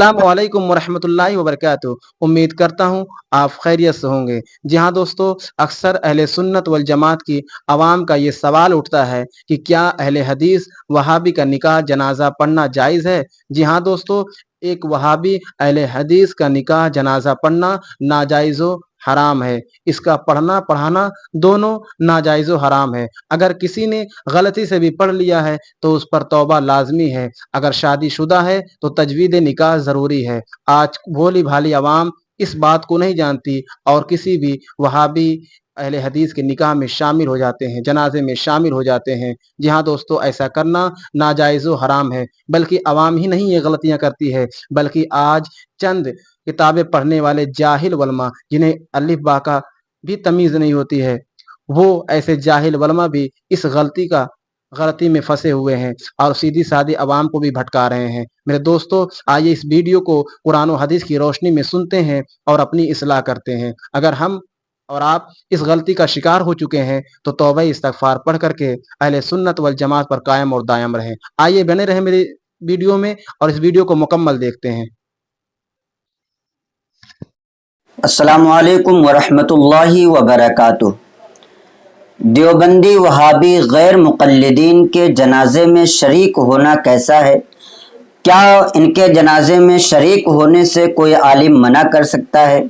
अस्सलामुअलैकुम वरहमतुल्लाहि वबरकातुहू। उम्मीद करता हूँ आप खैरियत से होंगे। जी हाँ दोस्तों, अक्सर अहले सुन्नत वल जमात की आवाम का ये सवाल उठता है कि क्या अहले हदीस वहाबी का निकाह जनाजा पढ़ना जायज़ है। जी हाँ दोस्तों, एक वहाबी अहले हदीस का निकाह जनाजा पढ़ना नाजायज़ो हराम है। इसका पढ़ना पढ़ाना दोनों नाजायज़ो हराम है। अगर किसी ने गलती से भी पढ़ लिया है तो उस पर तौबा लाजमी है। अगर शादीशुदा है तो तजवीद निकाह ज़रूरी है। आज भोली भाली आवाम इस बात को नहीं जानती और किसी भी वहाबी अहले हदीस के निकाह में शामिल हो जाते हैं, जनाजे में शामिल हो जाते हैं। जी हाँ दोस्तों, ऐसा करना नाजायज़ व हराम है। बल्कि आवाम ही नहीं ये गलतियाँ करती है, बल्कि आज चंद किताबें पढ़ने वाले जाहिल वलमा, जिन्हें अलिफ बा का भी तमीज़ नहीं होती है, वो ऐसे जाहिल वलमा भी इस गलती में फंसे हुए हैं और सीधी सादी आवाम को भी भटका रहे हैं। मेरे दोस्तों, आइए इस वीडियो को कुरान और हदीस की रोशनी में सुनते हैं और अपनी इस्लाह करते हैं। अगर हम और आप इस गलती का शिकार हो चुके हैं तो तौबा इस्तगफार पढ़ करके अहले सुन्नत वल जमात पर कायम और दायम रहें। आइए बने रहें मेरी वीडियो में और इस वीडियो को मुकम्मल देखते हैं। अस्सलामुअलैकुम वरहमतुल्लाहि वबरकातुहू। देवबंदी वहाबी गैर मुक़ल्लिदीन के जनाजे में शरीक होना कैसा है? क्या इनके जनाजे में शरीक होने से कोई आलिम मना कर सकता है?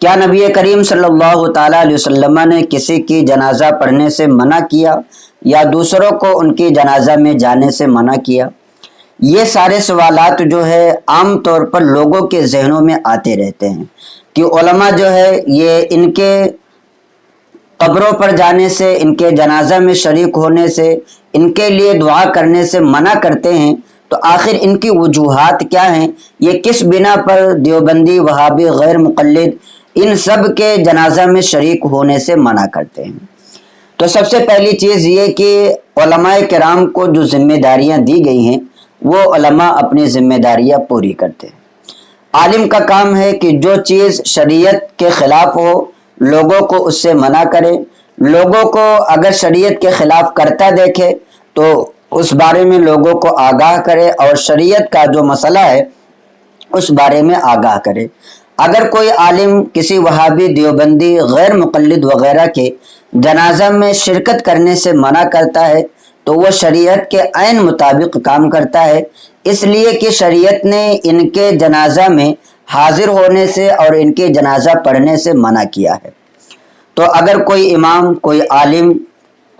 क्या नबी करीम सल्लल्लाहु ताला अलैहि वसल्लम ने किसी की जनाजा पढ़ने से मना किया या दूसरों को उनकी जनाजा में जाने से मना किया? ये सारे सवालात जो है आम तौर पर लोगों के जहनों में आते रहते हैं कि उलमा जो है ये इनके कब्रों पर जाने से, इनके जनाजा में शरीक होने से, इनके लिए दुआ करने से मना करते हैं। तो आखिर इनकी वजूहात क्या हैं? ये किस बिना पर देवबंदी वहाबी गैर मुक़ल्लिद इन सब के जनाजा में शरीक होने से मना करते हैं? तो सबसे पहली चीज़ ये कि उलमाए किराम को जो जिम्मेदारियां दी गई हैं वो उलमा अपनी जिम्मेदारियां पूरी करते हैं। आलिम का काम है कि जो चीज़ शरीयत के ख़िलाफ़ हो लोगों को उससे मना करे। लोगों को अगर शरीयत के ख़िलाफ़ करता देखे तो उस बारे में लोगों को आगाह करे और शरीयत का जो मसला है उस बारे में आगाह करे। अगर कोई आलिम किसी वहाबी देवबंदी गैर मुक़ल्लिद वगैरह के जनाजा में शिरकत करने से मना करता है तो वह शरीयत के ऐन मुताबिक काम करता है, इसलिए कि शरीयत ने इनके जनाजा में हाजिर होने से और इनके जनाजा पढ़ने से मना किया है। तो अगर कोई इमाम, कोई आलिम,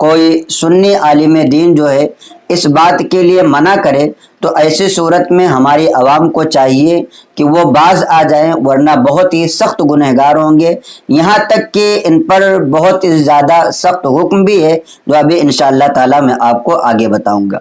कोई सुन्नी आलिम दीन जो है इस बात के लिए मना करे तो ऐसी सूरत में हमारी आवाम को चाहिए कि वो बाज आ जाएं, वरना बहुत ही सख्त गुनहगार होंगे। यहाँ तक कि इन पर बहुत ही ज़्यादा सख्त हुक्म भी है जो अभी इंशाअल्लाह ताला मैं आपको आगे बताऊँगा।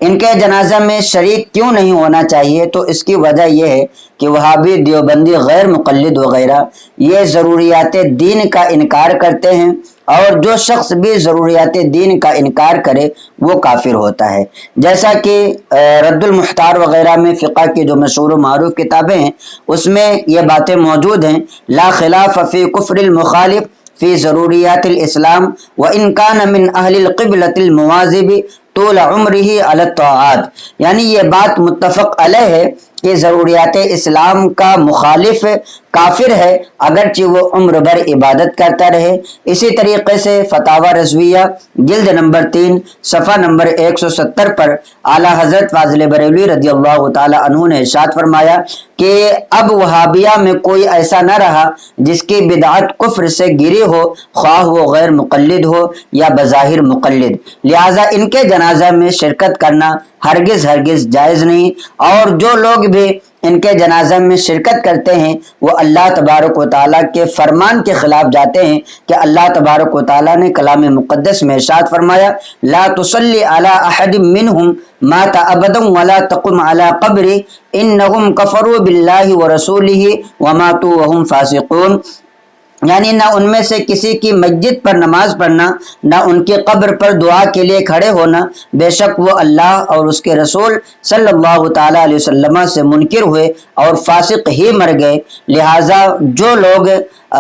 इनके जनाजा में शरीक क्यों नहीं होना चाहिए? तो इसकी वजह यह है कि वहाबी देवबंदी गैर मुक़ल्लिद वगैरह ये ज़रूरियात दीन का इनकार करते हैं और जो शख्स भी ज़रूरियात दीन का इनकार करे वो काफिर होता है। जैसा कि रद्दुल मुख्तार वगैरह में फ़िक़ह की जो मशहूर मारूफ किताबें हैं उसमें ये बातें मौजूद हैं। ला खिलाफ़ फ़ी कुफ़्रिल मुखालिफ़ फ़ी ज़रूरियातिल इस्लाम व इन कान मिन अहलिल क़िबलतिल मुवाज़िबी तूल उम्रिही अला तआत। यानी ये बात मुत्तफ़क़ अलैह है कि ज़रूरियात इस्लाम का मुखालिफ काफिर है अगरचे वो उम्र भर इबादत करता रहे। इसी तरीके से फतावा रज़विया जिल्द नंबर 3 सफ़ा नंबर 170 पर आला हज़रत फ़ाज़िल बरेलवी रज़ियल्लाहु ताला अन्हु ने इरशाद फरमाया कि अब वहाबिया में कोई ऐसा न रहा जिसकी बिदअत कुफ्र से गिरी हो, ख्वाह वो गैर मुक़ल्लिद हो या बज़ाहिर मुक़ल्लिद। लिहाजा इनके जनाजा में शिरकत करना हरगिज़ हरगिज़ जायज़ नहीं। और जो लोग भी इनके जनाजा में शिरकत करते हैं वो अल्लाह तबारक व तआला के फरमान के खिलाफ जाते हैं कि अल्लाह तबारक व तआला ने कलाम मुक़द्दस में इरशाद फरमाया ला तुसल्ली अला अहदिम मिनहुम माता अबदन वला तक़ुम अला क़ब्री इन्नहुम कफ़रू बिल्लाहि व रसूलिही व मातू व हुम फ़ासिक़ून। यानी ना उनमें से किसी की मस्जिद पर नमाज पढ़ना, ना उनकी कब्र पर दुआ के लिए खड़े होना, बेशक वो अल्लाह और उसके रसूल सल्लल्लाहु ताला अलैहि वसल्लम से मुनकिर हुए और फासिक ही मर गए। लिहाजा जो लोग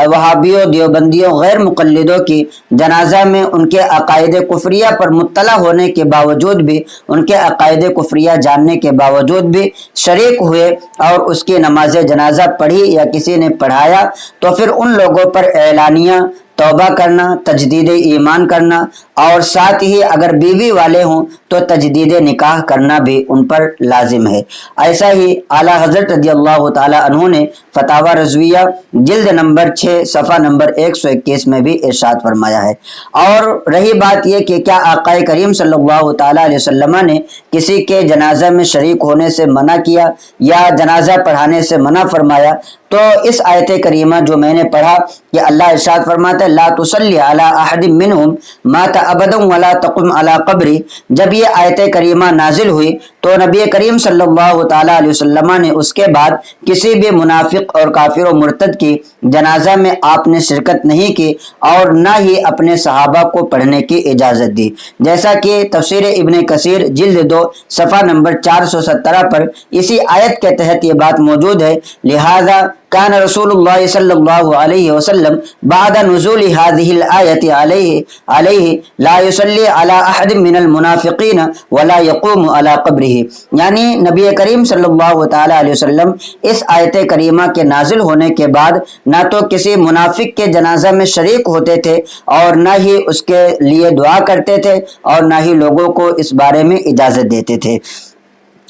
वहाबियों, देवबंदियों, गैर मुक़ल्लिदों की जनाजा में उनके अकायद कुफरिया पर मुत्तला होने के बावजूद भी, उनके अकायद कुफरिया जानने के बावजूद भी शरीक हुए और उसकी नमाज जनाजा पढ़ी या किसी ने पढ़ाया, तो फिर उन लोगों पर एलानिया तौबा करना, तजदीद ईमान करना, और साथ ही अगर बीवी वाले हों तो तजदीद निकाह करना भी उन पर लाजिम है। ऐसा ही आला हज़रत रज़ियल्लाहु ताला अन्हु ने फतावा रज़विया जिल्द नंबर 6 सफ़ा नंबर 121 में भी इरशाद फरमाया है। और रही बात यह कि क्या आक़ाए करीम सल्लल्लाहु ताला अलैहि वसल्लम ने किसी के जनाजा में शरीक होने से मना किया या जनाजा पढ़ाने से मना फरमाया, तो इस आयत करीमा जो मैंने पढ़ा कि अल्लाह इरशाद फरमाता है ला तुसल्ली अला अहदिम मिनहुम माता अबदन वला तकुम अला कब्री, जब ये आयत करीमा नाजिल हुई तो नबी करीम सल्लल्लाहु ताला अलैहि वसल्लम ने उसके बाद किसी भी मुनाफिक और काफिर और मुर्तद की जनाजा में आपने शिरकत नहीं की और ना ही अपने सहाबा को पढ़ने की इजाज़त दी। जैसा कि तफसीर इब्न कसीर जिल्द 2 सफ़ा नंबर 417 पर इसी आयत के तहत ये बात मौजूद है। लिहाजा कान रसूलुल्लाह सल्लल्लाहु अलैहि वसल्लम बाद नुज़ूल हाज़िहिल आयति अलैहि ला युसल्ली अला अहद मिनल मुनाफिकीन वला यक़ूमु अला क़ब्रिही, यानी नबी करीम सल्लल्लाहु ताला अलैहि वसल्लम इस आयत करीमा के नाजिल होने के बाद ना तो किसी मुनाफिक के जनाजा में शरीक होते थे और ना ही उसके लिए दुआ करते थे और ना ही लोगों को इस बारे में इजाज़त देते थे।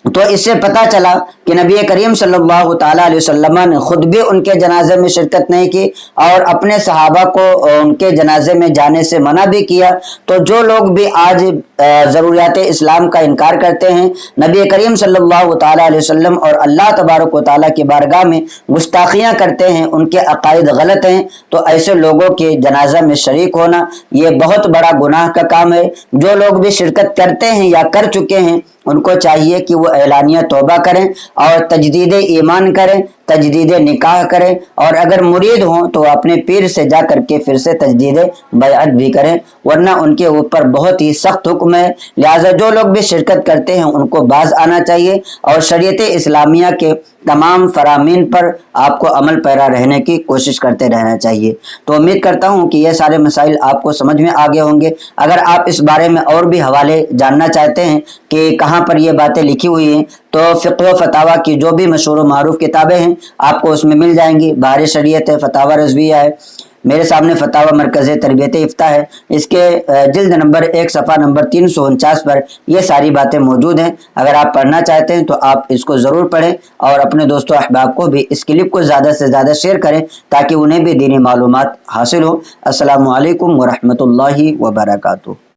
तो इससे पता चला कि नबी करीम सल्लल्लाहु ताला अलैहि वसल्लम ने खुद भी उनके जनाजे में शिरकत नहीं की और अपने सहाबा को उनके जनाजे में जाने से मना भी किया। तो जो लोग भी आज ज़रूरियात इस्लाम का इनकार करते हैं, नबी करीम सल्लल्लाहु ताला अलैहि वसल्लम और अल्लाह तबारक व तआला की बारगाह में गुस्ताखियाँ करते हैं, उनके अकायद गलत हैं, तो ऐसे लोगों के जनाजा में शरीक होना ये बहुत बड़ा गुनाह का काम है। जो लोग भी शिरकत करते हैं या कर चुके हैं उनको चाहिए कि वो एलानिया तौबा करें और तजदीद ईमान करें, तजदीद निकाह करें, और अगर मुरीद हों तो अपने पीर से जा करके फिर से तजदीद बैअत भी करें, वरना उनके ऊपर बहुत ही सख्त हुक्म है। लिहाजा जो लोग भी शिरकत करते हैं उनको बाज आना चाहिए और शरीयत इस्लामिया के तमाम फरामीन पर आपको अमल पैरा रहने की कोशिश करते रहना चाहिए। तो उम्मीद करता हूँ कि ये सारे मसाइल आपको समझ में आ गए होंगे। अगर आप इस बारे में और भी हवाले जानना चाहते हैं कि कहाँ पर ये बातें लिखी हुई हैं, तो फ़िक़्ह व फ़तावा की जो भी मशहूर व मारूफ किताबें हैं आपको उसमें मिल जाएंगी। बहार शरीयत है, फतावा रज़विया है, मेरे सामने फतावा मरकज़ तरबियत इफ्ता है, इसके जिल्द नंबर 1 सफ़ा नंबर 349 पर ये सारी बातें मौजूद हैं। अगर आप पढ़ना चाहते हैं तो आप इसको ज़रूर पढ़ें और अपने दोस्तों अहबाब को भी इस क्लिप को ज़्यादा से ज़्यादा शेयर करें ताकि उन्हें भी दीनी मालूमात हासिल हो। अस्सलामु अलैकुम व रहमतुल्लाहि व बरकातुहू।